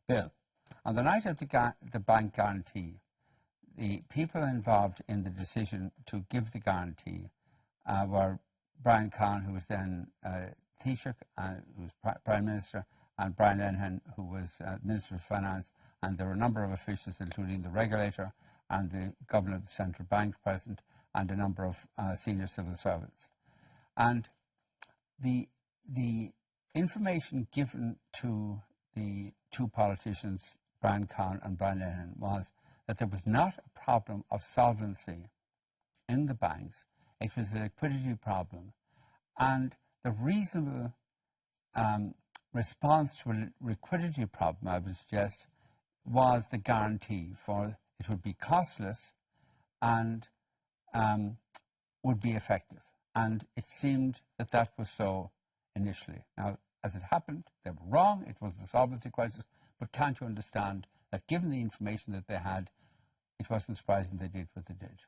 Bill, on the night of the bank guarantee, the people involved in the decision to give the guarantee were Brian Conn, who was then Taoiseach, who was Prime Minister, and Brian Lenihan, who was Minister of Finance, and there were a number of officials, including the regulator and the Governor of the Central Bank present, and a number of senior civil servants. And the information given to the two politicians, Brian Conn and Brian Lenihan, was that there was not a problem of solvency in the banks. It was a liquidity problem. And the reasonable response to a liquidity problem, I would suggest, was the guarantee for it would be costless and would be effective. And it seemed that that was so initially. Now, as it happened, they were wrong. It was the solvency crisis. But can't you understand that given the information that they had, it wasn't surprising they did what they did?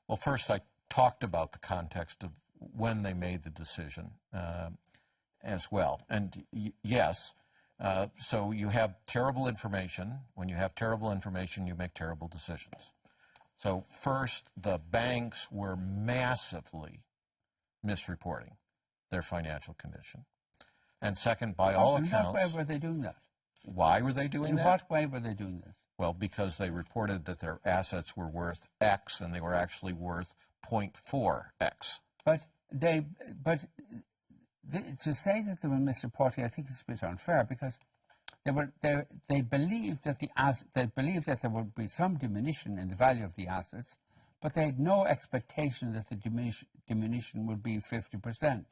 Well, first, I talked about the context of when they made the decision as well. And yes, so you have terrible information. When you have terrible information, you make terrible decisions. So first, the banks were massively misreporting their financial condition. And second, by all accounts... In what way were they doing that? Why were they doing that? In what way were they doing this? Well, because they reported that their assets were worth X and they were actually worth 0.4X. But to say that they were misreporting, I think is a bit unfair, because they believed that there would be some diminution in the value of the assets, but they had no expectation that the diminution would be 50%.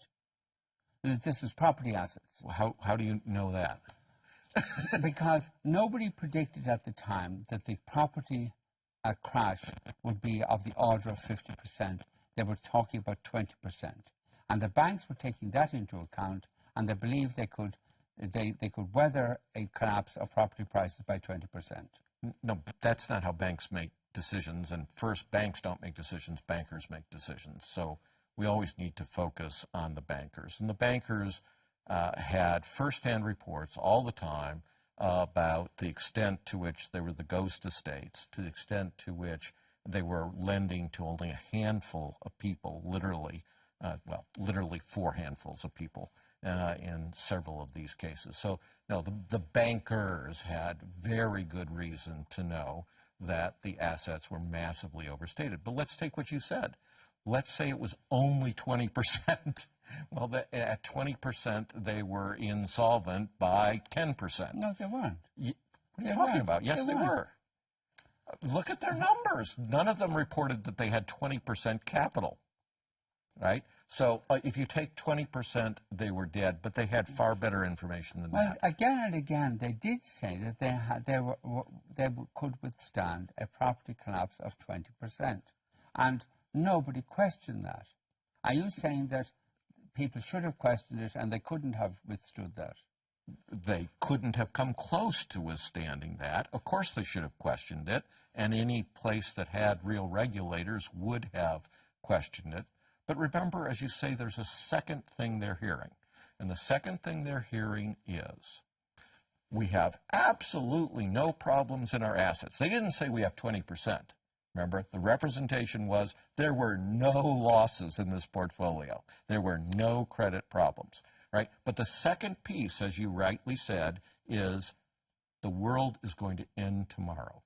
That this was property assets. Well, how do you know that? Because nobody predicted at the time that the property crash would be of the order of 50%. They were talking about 20%. And the banks were taking that into account, and they believed they could weather a collapse of property prices by 20%. No, but that's not how banks make decisions. And first, banks don't make decisions, bankers make decisions. So we always need to focus on the bankers. And the bankers had first-hand reports all the time about the extent to which they were the ghost estates, to the extent to which they were lending to only a handful of people, literally, literally 4 handfuls of people in several of these cases. So, no, the bankers had very good reason to know that the assets were massively overstated. But let's take what you said. Let's say it was only 20%. Well, at 20%, they were insolvent by 10%. No, they weren't. What are you talking about? Yes, they were. Look at their numbers. None of them reported that they had 20% capital, right? So if you take 20%, they were dead, but they had far better information than that. Again and again, they did say that they could withstand a property collapse of 20%, and nobody questioned that. Are you saying that people should have questioned it and they couldn't have withstood that? They couldn't have come close to withstanding that. Of course they should have questioned it, and any place that had real regulators would have questioned it. But remember, as you say, there's a second thing they're hearing. And the second thing they're hearing is, we have absolutely no problems in our assets. They didn't say we have 20%. Remember, the representation was there were no losses in this portfolio. There were no credit problems, right? But the second piece, as you rightly said, is the world is going to end tomorrow.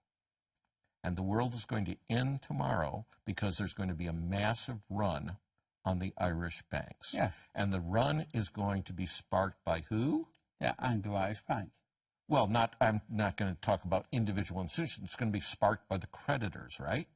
And the world is going to end tomorrow because there's going to be a massive run on the Irish banks. Yeah. And the run is going to be sparked by who? Yeah, Anglo-Irish Bank. Well, I'm not going to talk about individual institutions. It's going to be sparked by the creditors, right?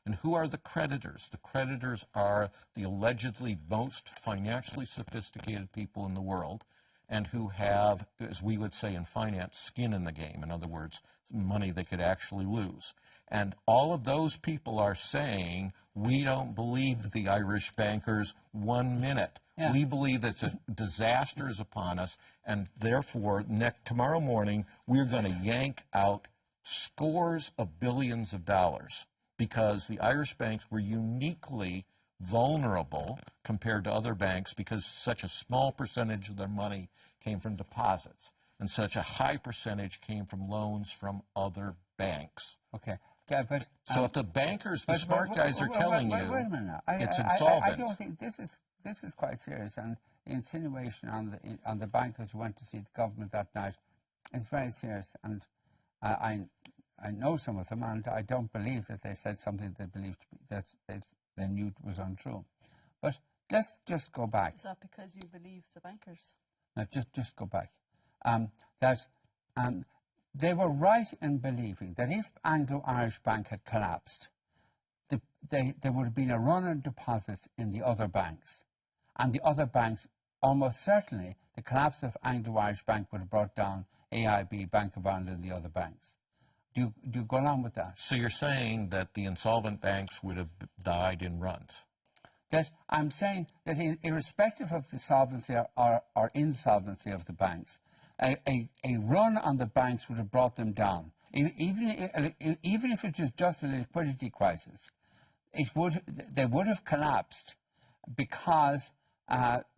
And who are the creditors? The creditors are the allegedly most financially sophisticated people in the world, and who have, as we would say in finance, skin in the game. In other words, money they could actually lose. And all of those people are saying, we don't believe the Irish bankers 1 minute. Yeah. We believe that a disaster is upon us, and therefore, tomorrow morning, we're going to yank out scores of billions of dollars, because the Irish banks were uniquely vulnerable compared to other banks because such a small percentage of their money came from deposits. and such a high percentage came from loans from other banks. Okay. Yeah, but So if the bankers, the smart guys are telling you wait a minute now. it's insolvent. I don't think this is quite serious, and the insinuation on the bankers who went to see the government that night is very serious. And I know some of them, and I don't believe that they said something they believed that they knew was untrue. But let's just go back. Is that because you believe the bankers? No, just go back. That they were right in believing that if Anglo-Irish Bank had collapsed, there would have been a run on deposits in the other banks. And the other banks, almost certainly, the collapse of Anglo-Irish Bank would have brought down AIB, Bank of Ireland, and the other banks. Do you go along with that? So you're saying that the insolvent banks would have died in runs? That I'm saying that irrespective of the solvency or insolvency of the banks, a run on the banks would have brought them down. Even if it was just a liquidity crisis, they would have collapsed because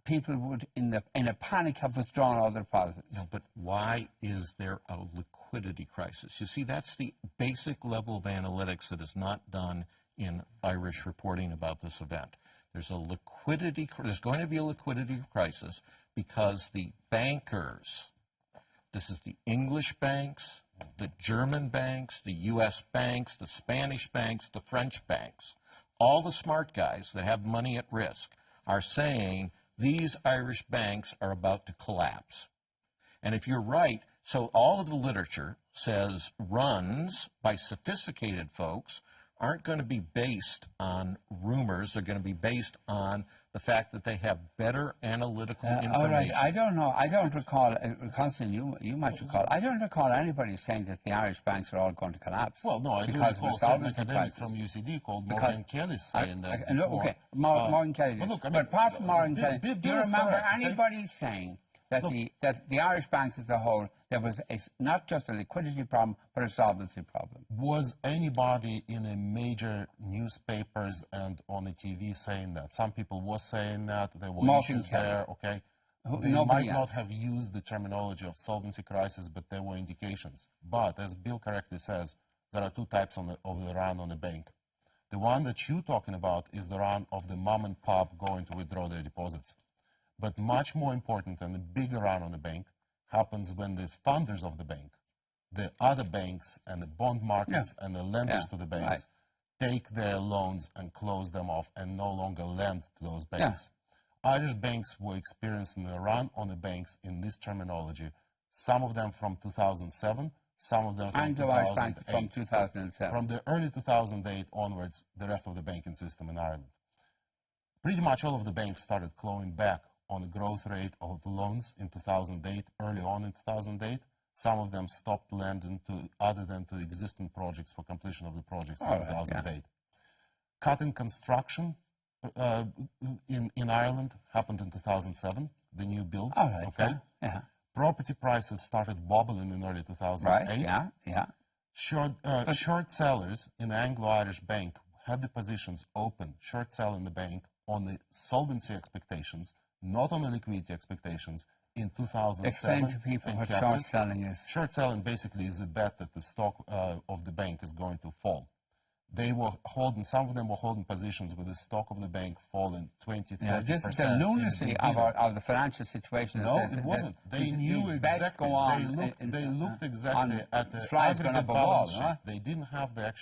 people would, in a panic, have withdrawn all their deposits. No, but why is there a liquidity crisis? You see, that's the basic level of analytics that is not done in Irish reporting about this event. There's going to be a liquidity crisis because the bankers, this is the English banks, the German banks, the U.S. banks, the Spanish banks, the French banks, all the smart guys that have money at risk are saying these Irish banks are about to collapse. And if you're right, so all of the literature says runs by sophisticated folks aren't going to be based on rumors. They're going to be based on the fact that they have better analytical information. All right, I don't know. I don't recall, Constantine, you might recall, I don't recall anybody saying that the Irish banks are all going to collapse. Well, no, I do recall some academic from UCD called Morgan Kelly saying that. Okay, Morgan Kelly. But apart from Morgan Kelly, do you remember correct, anybody saying that the Irish banks as a whole, there was not just a liquidity problem, but a solvency problem? Was anybody in a major newspapers and on the TV saying that? Some people were saying that. There were issues there, okay? They might not have used the terminology of solvency crisis, but there were indications. But as Bill correctly says, there are two types of the run on a bank. The one that you're talking about is the run of the mom and pop going to withdraw their deposits. But much more important and the bigger run on the bank happens when the funders of the bank, the other banks and the bond markets and the lenders to the banks, take their loans and close them off and no longer lend to those banks. Irish banks were experiencing a run on the banks in this terminology, some of them from 2007, some of them from 2008. Bank from 2007. From the early 2008 onwards, the rest of the banking system in Ireland. Pretty much all of the banks started clawing back on the growth rate of the loans in 2008, early on in 2008. Some of them stopped lending to other than to existing projects for completion of the projects in 2008. Cutting construction in Ireland happened in 2007, the new builds. Property prices started wobbling in early 2008. Short sellers in Anglo-Irish Bank had the positions open, short sell in the bank on the solvency expectations, not on the liquidity expectations, in 2007. Explain to people what short selling is. Short selling basically is a bet that the stock of the bank is going to fall. They were holding, some of them were holding positions with the stock of the bank falling 20, 30%. This is the lunacy of the financial situation. No, it wasn't. They knew exactly. They looked exactly at the aggregate balance sheet. They didn't have the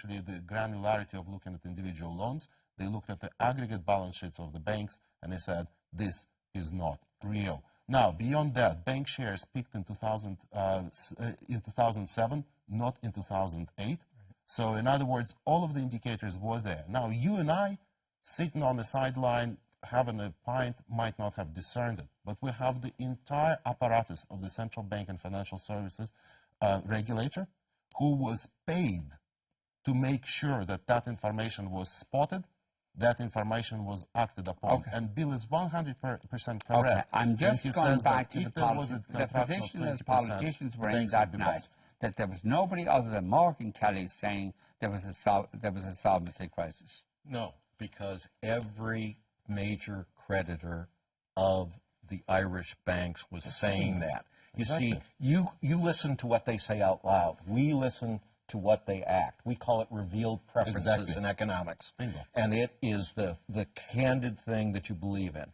granularity of looking at individual loans. They looked at the aggregate balance sheets of the banks and they said, this is not real. Now, beyond that, bank shares peaked in 2007, not in 2008. So, in other words, all of the indicators were there. Now, you and I, sitting on the sideline, having a pint, might not have discerned it. But we have the entire apparatus of the central bank and financial services regulator who was paid to make sure that that information was spotted, that information was acted upon. And Bill is 100% correct. I'm just going back to the position that the politicians were in that night, that there was nobody other than Morgan Kelly saying there was a solvency crisis. No, because every major creditor of the Irish banks was saying that. You see, you listen to what they say out loud. We listen to what they act. We call it revealed preferences in economics. Bingo. And it is the candid thing that you believe in.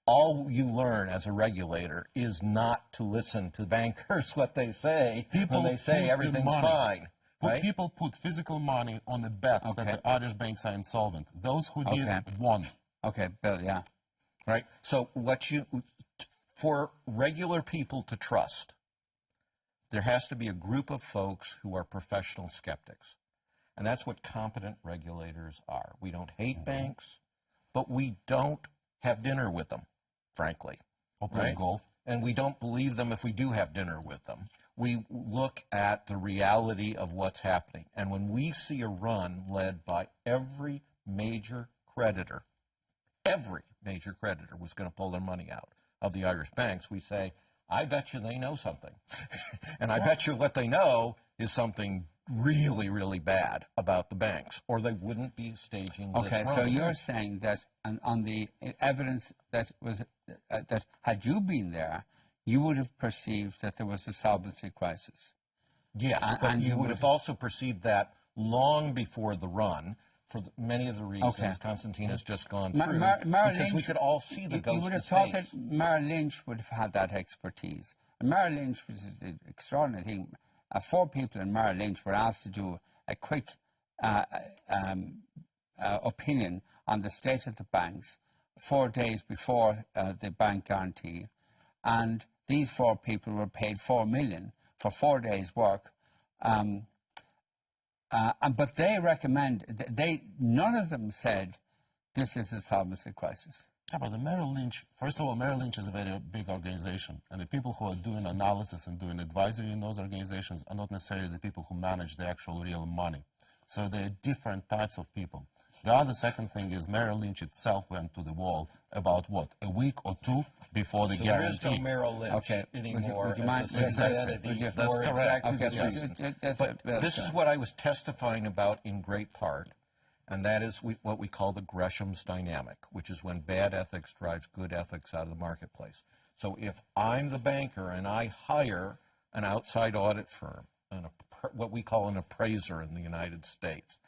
All you learn as a regulator is not to listen to bankers, what they say, when they say everything's fine. Right? People put physical money on the bets that the Irish banks are insolvent. Those who did won. Okay, Bill, yeah. Right? So for regular people to trust, there has to be a group of folks who are professional skeptics. And that's what competent regulators are. We don't hate banks, but we don't have dinner with them, frankly. Or play golf. And we don't believe them if we do have dinner with them. We look at the reality of what's happening. And when we see a run led by every major creditor was going to pull their money out of the Irish banks, we say, I bet you they know something. And I bet you what they know is something really, really bad about the banks, or they wouldn't be staging this run. So you're saying that on the evidence that was that had you been there, you would have perceived that there was a solvency crisis. Yes, but you would have also perceived that long before the run, for many of the reasons Constantine has just gone through, because we could all see the ghost. You would have thought that Merrill Lynch would have had that expertise. And Merrill Lynch was an extraordinary thing. 4 people in Merrill Lynch were asked to do a quick opinion on the state of the banks 4 days before the bank guarantee, and these 4 people were paid $4 million for 4 days' work. But they none of them said this is a solvency crisis. Yeah, but the Merrill Lynch, first of all, Merrill Lynch is a very big organization, and the people who are doing analysis and doing advisory in those organizations are not necessarily the people who manage the actual real money. So there are different types of people. The other second thing is Merrill Lynch itself went to the wall about what, a week or 2 before the guarantee. There is no Merrill Lynch anymore. Would you mind? That's correct. But this is what I was testifying about in great part, and that is what we call the Gresham's dynamic, which is when bad ethics drives good ethics out of the marketplace. So if I'm the banker and I hire an outside audit firm, what we call an appraiser in the United States,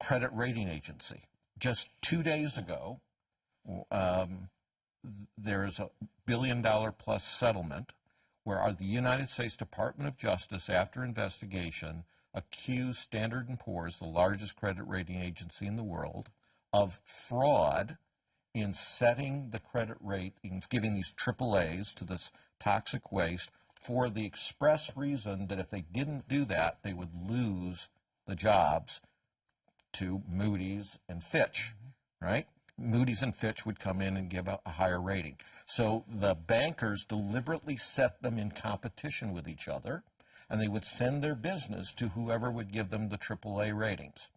credit rating agency. Just 2 days ago, there's a $1 billion-plus settlement where the United States Department of Justice, after investigation, accused Standard & Poor's, the largest credit rating agency in the world, of fraud in setting the credit ratings, giving these AAAs to this toxic waste for the express reason that if they didn't do that, they would lose the jobs to Moody's and Fitch, right? Moody's and Fitch would come in and give a higher rating. So the bankers deliberately set them in competition with each other, and they would send their business to whoever would give them the AAA ratings.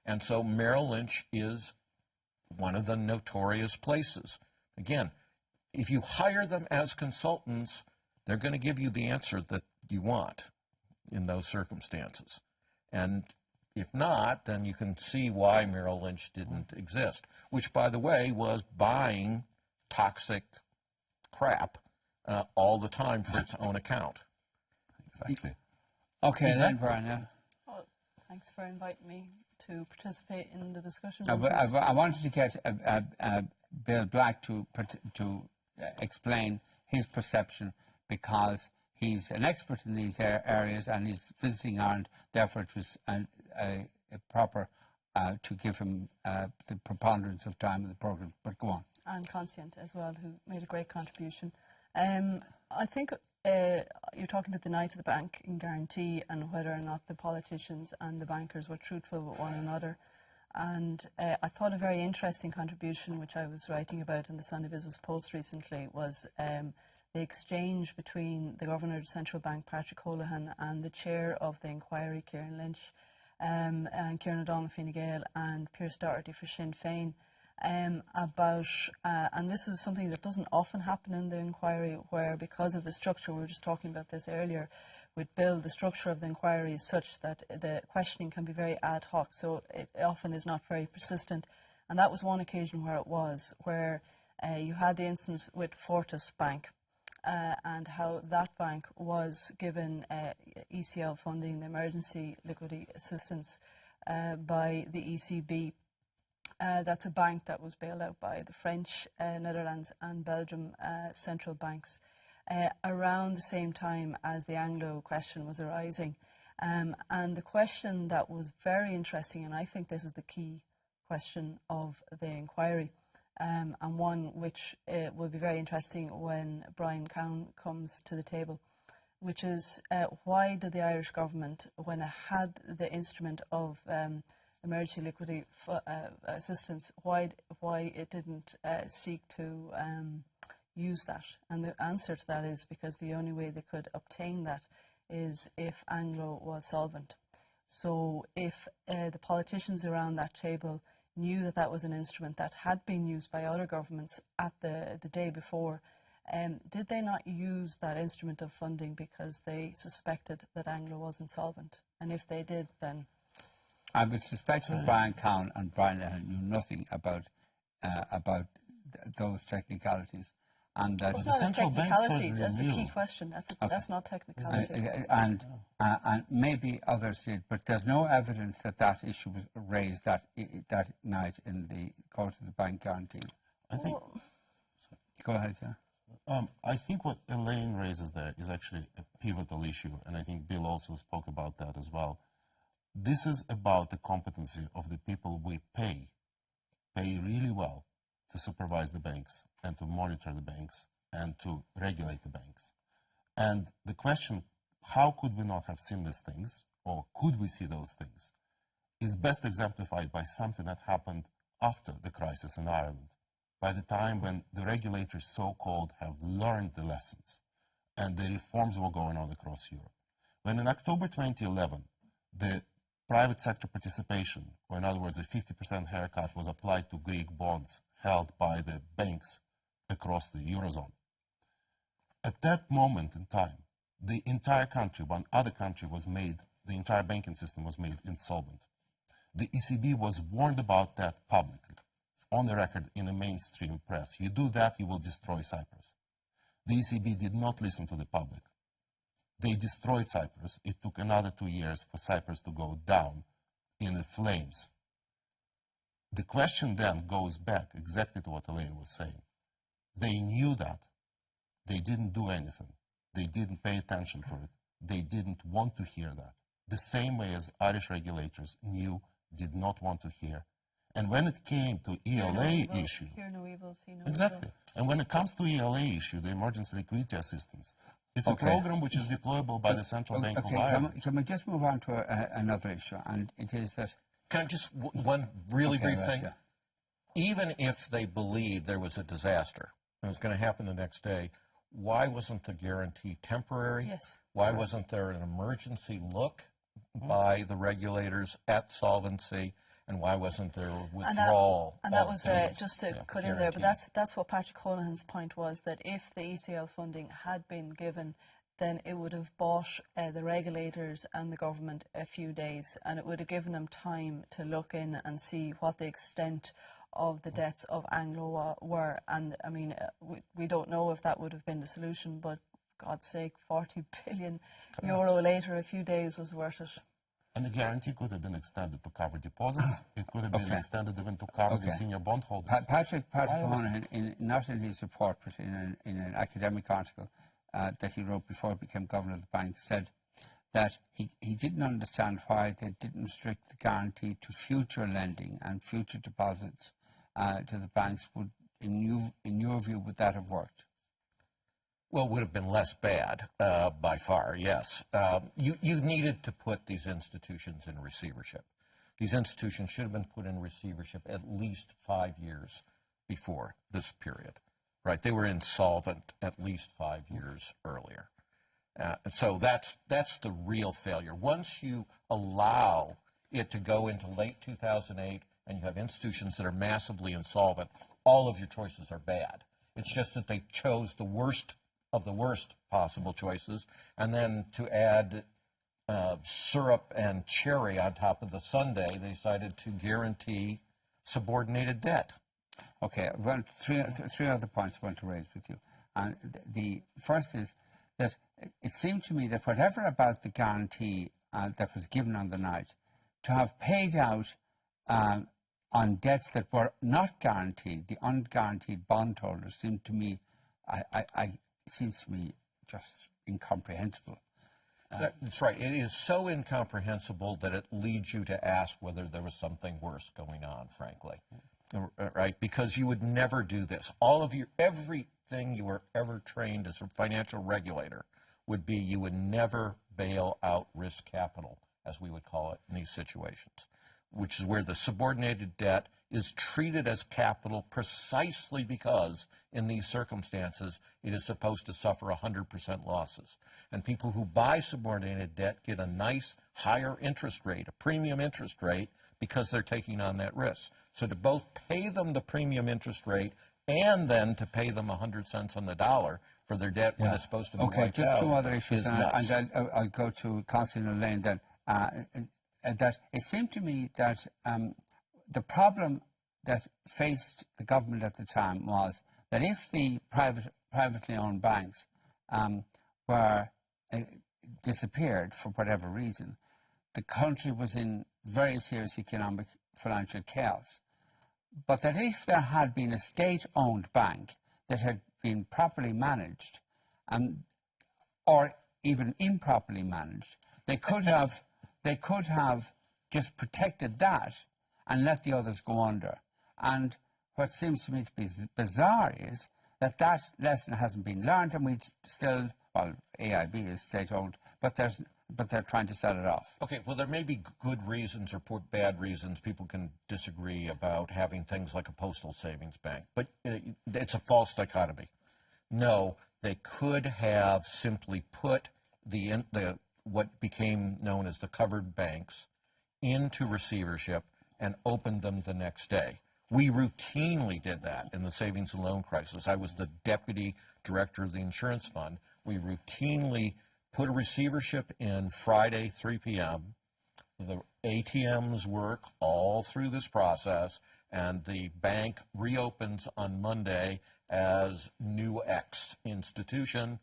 And so Merrill Lynch is one of the notorious places. Again, if you hire them as consultants, they're going to give you the answer that you want in those circumstances. And if not, then you can see why Merrill Lynch didn't exist, which, by the way, was buying toxic crap all the time for its own account. Exactly. Okay, then, Brian. Well, thanks for inviting me to participate in the discussion. I wanted to get Bill Black to explain his perception, because he's an expert in these areas and he's visiting Ireland. Therefore, it was proper to give him the preponderance of time of the programme. But go on. And Constant as well, who made a great contribution. I think you're talking about the night of the bank in guarantee and whether or not the politicians and the bankers were truthful with one another. And I thought a very interesting contribution, which I was writing about in the Sunday Business Post recently, was the exchange between the Governor of the Central Bank, Patrick Holohan, and the chair of the inquiry, Kieran Lynch, and Kieran O'Donnell, Fine Gael, and Pierce Doherty for Sinn Féin, about, and this is something that doesn't often happen in the inquiry, where because of the structure, we were just talking about this earlier, with Bill, the structure of the inquiry is such that the questioning can be very ad hoc, so it often is not very persistent. And that was one occasion where it was, where you had the instance with Fortis Bank, and how that bank was given ECL funding, the emergency liquidity assistance, by the ECB. That's a bank that was bailed out by the French, Netherlands and Belgium central banks around the same time as the Anglo question was arising. And the question that was very interesting, and I think this is the key question of the inquiry, and one which will be very interesting when Brian Cowan comes to the table, which is why did the Irish government, when it had the instrument of emergency liquidity assistance, why it didn't seek to use that? And the answer to that is because the only way they could obtain that is if Anglo was solvent. So if the politicians around that table knew that that was an instrument that had been used by other governments at the day before, did they not use that instrument of funding because they suspected that Anglo was insolvent? And if they did, then... I would suspect that Brian Cowan and Brian Lennon knew nothing about those technicalities. And that the central bank certainly that's a key question. That's not technicality. And maybe others did, but there's no evidence that that issue was raised that night in the course of the bank guarantee. I think. Go ahead, yeah. I think what Elaine raises there is actually a pivotal issue, and I think Bill also spoke about that as well. This is about the competency of the people we pay really well to supervise the banks and to monitor the banks and to regulate the banks. And the question, how could we not have seen these things, or could we see those things, is best exemplified by something that happened after the crisis in Ireland, by the time when the regulators, so-called, have learned the lessons and the reforms were going on across Europe. When in October 2011, the private sector participation, or in other words, a 50% haircut was applied to Greek bonds held by the banks across the Eurozone. At that moment in time, the entire country, one other country was made, the entire banking system was made insolvent. The ECB was warned about that publicly, on the record in the mainstream press. You do that, you will destroy Cyprus. The ECB did not listen to the public. They destroyed Cyprus. It took another 2 years for Cyprus to go down in the flames. The question then goes back exactly to what Elaine was saying. They knew that. They didn't do anything. They didn't pay attention to it. They didn't want to hear that. The same way as Irish regulators knew, did not want to hear. And when it came to ELA issue... Hear no evil, see no exactly. evil. And when it comes to ELA issue, the emergency liquidity assistance, it's a program which is deployable by the Central Bank of Ireland. Can we just move on to another issue? And it is that... Can I just, one really brief thing? Yeah. Even if they believed there was a disaster and it was going to happen the next day, why wasn't the guarantee temporary? Yes. Why wasn't there an emergency look by the regulators at Solvency? And why wasn't there withdrawal? And that was just to cut in there, but that's what Patrick Holohan's point was, that if the ECL funding had been given, then it would have bought the regulators and the government a few days, and it would have given them time to look in and see what the extent of the debts of Anglo were. And I mean, we don't know if that would have been the solution, but God's sake, 40 billion euro later, a few days was worth it. And the guarantee could have been extended to cover deposits. It could have been extended even to cover the senior bondholders. Patrick Holohan, not in his report, but in an academic article that he wrote before he became governor of the bank, said that he didn't understand why they didn't restrict the guarantee to future lending and future deposits to the banks. Would, in your view, would that have worked? Well, it would have been less bad, by far, yes. You needed to put these institutions in receivership. These institutions should have been put in receivership at least 5 years before this period, right? They were insolvent at least 5 years earlier. So that's the real failure. Once you allow it to go into late 2008 and you have institutions that are massively insolvent, all of your choices are bad. It's just that they chose the worst of the worst possible choices, and then to add syrup and cherry on top of the sundae, they decided to guarantee subordinated debt. Okay, well, three other points I want to raise with you. And the first is that it seemed to me that whatever about the guarantee that was given on the night, to have paid out on debts that were not guaranteed, the unguaranteed bondholders, seemed to me, seems to me just incomprehensible. That's right. It is so incomprehensible that it leads you to ask whether there was something worse going on, frankly. Right? Because you would never do this. Everything you were ever trained as a financial regulator would be you would never bail out risk capital, as we would call it in these situations, which is where the subordinated debt is treated as capital precisely because in these circumstances it is supposed to suffer 100% losses. And people who buy subordinated debt get a nice higher interest rate, a premium interest rate, because they're taking on that risk. So to both pay them the premium interest rate and then to pay them 100 cents on the dollar for their debt when it's supposed to be wiped out. Okay, just two other issues, and I'll go to Constantine Lane then. That it seemed to me that the problem that faced the government at the time was that if the privately owned banks were disappeared for whatever reason, the country was in very serious economic financial chaos. But that if there had been a state-owned bank that had been properly managed, or even improperly managed, they could have just protected that and let the others go under. And what seems to me to be bizarre is that that lesson hasn't been learned, and we still, well, AIB is state-owned, but they're trying to sell it off. Okay, well, there may be good reasons or bad reasons. People can disagree about having things like a postal savings bank, but it's a false dichotomy. No, they could have simply put what became known as the covered banks into receivership and opened them the next day. We routinely did that in the savings and loan crisis. I was the deputy director of the insurance fund. We routinely put a receivership in Friday, 3 p.m. The ATMs work all through this process, and the bank reopens on Monday as New X institution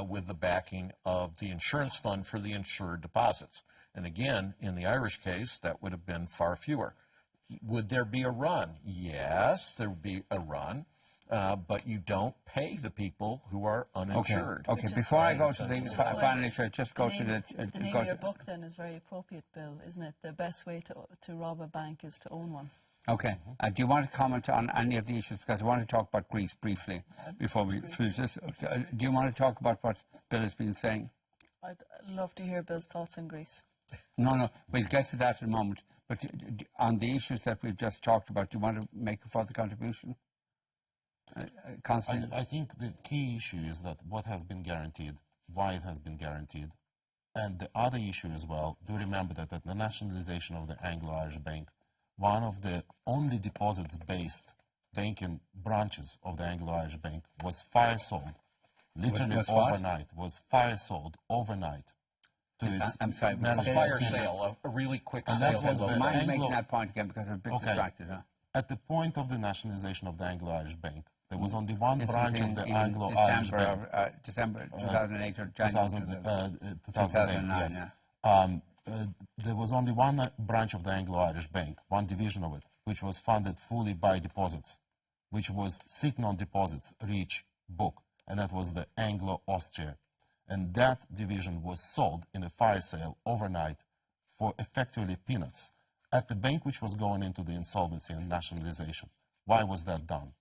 with the backing of the insurance fund for the insured deposits. And again, in the Irish case, that would have been far fewer. Would there be a run? Yes, there would be a run. But you don't pay the people who are uninsured. Okay. Before I go to the final issue, just go to the... The name of your book, then, is very appropriate, Bill, isn't it? The best way to rob a bank is to own one. Okay. Do you want to comment on any of the issues? Because I want to talk about Greece briefly before we finish this. Do you want to talk about what Bill has been saying? I'd love to hear Bill's thoughts on Greece. No, we'll get to that in a moment. But on the issues that we've just talked about, do you want to make a further contribution? I think the key issue is that what has been guaranteed, why it has been guaranteed. And the other issue as well, do remember that at the nationalization of the Anglo-Irish Bank, one of the only deposits-based banking branches of the Anglo-Irish Bank was fire-sold, literally overnight, was fire-sold overnight. I'm sorry, a fire sale, a really quick sale. Mind making that point again because I'm a bit distracted. Huh? At the point of the nationalization of the Anglo-Irish Bank, there was only one branch of the Anglo-Irish Bank. December 2008 or January 2008, yes. There was only one branch of the Anglo-Irish Bank, one division of it, which was funded fully by deposits, which was Signon Deposits, Reach book, and that was the Anglo-Austria. And that division was sold in a fire sale overnight for effectively peanuts at the bank which was going into the insolvency and nationalization. Why was that done?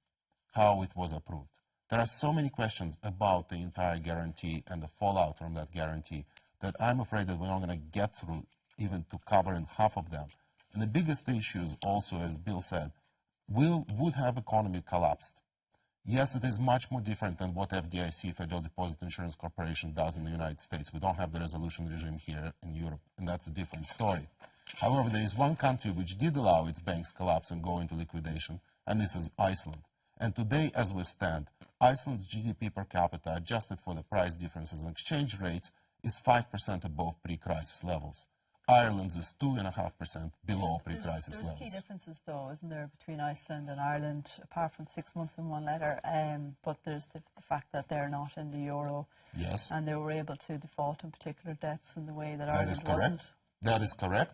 How it was approved? There are so many questions about the entire guarantee and the fallout from that guarantee that I'm afraid that we're not going to get through even to covering half of them. And the biggest issues also, as Bill said, would have economy collapsed? Yes, it is much more different than what FDIC, Federal Deposit Insurance Corporation, does in the United States. We don't have the resolution regime here in Europe, and that's a different story. However, there is one country which did allow its banks collapse and go into liquidation, and this is Iceland. And today, as we stand, Iceland's GDP per capita, adjusted for the price differences and exchange rates, is 5% above pre-crisis levels. Ireland's is 2.5% below pre-crisis levels. There's key differences, though, isn't there, between Iceland and Ireland, apart from 6 months in one letter. But there's the fact that they're not in the euro. Yes. And they were able to default on particular debts in the way that Ireland wasn't. That is correct.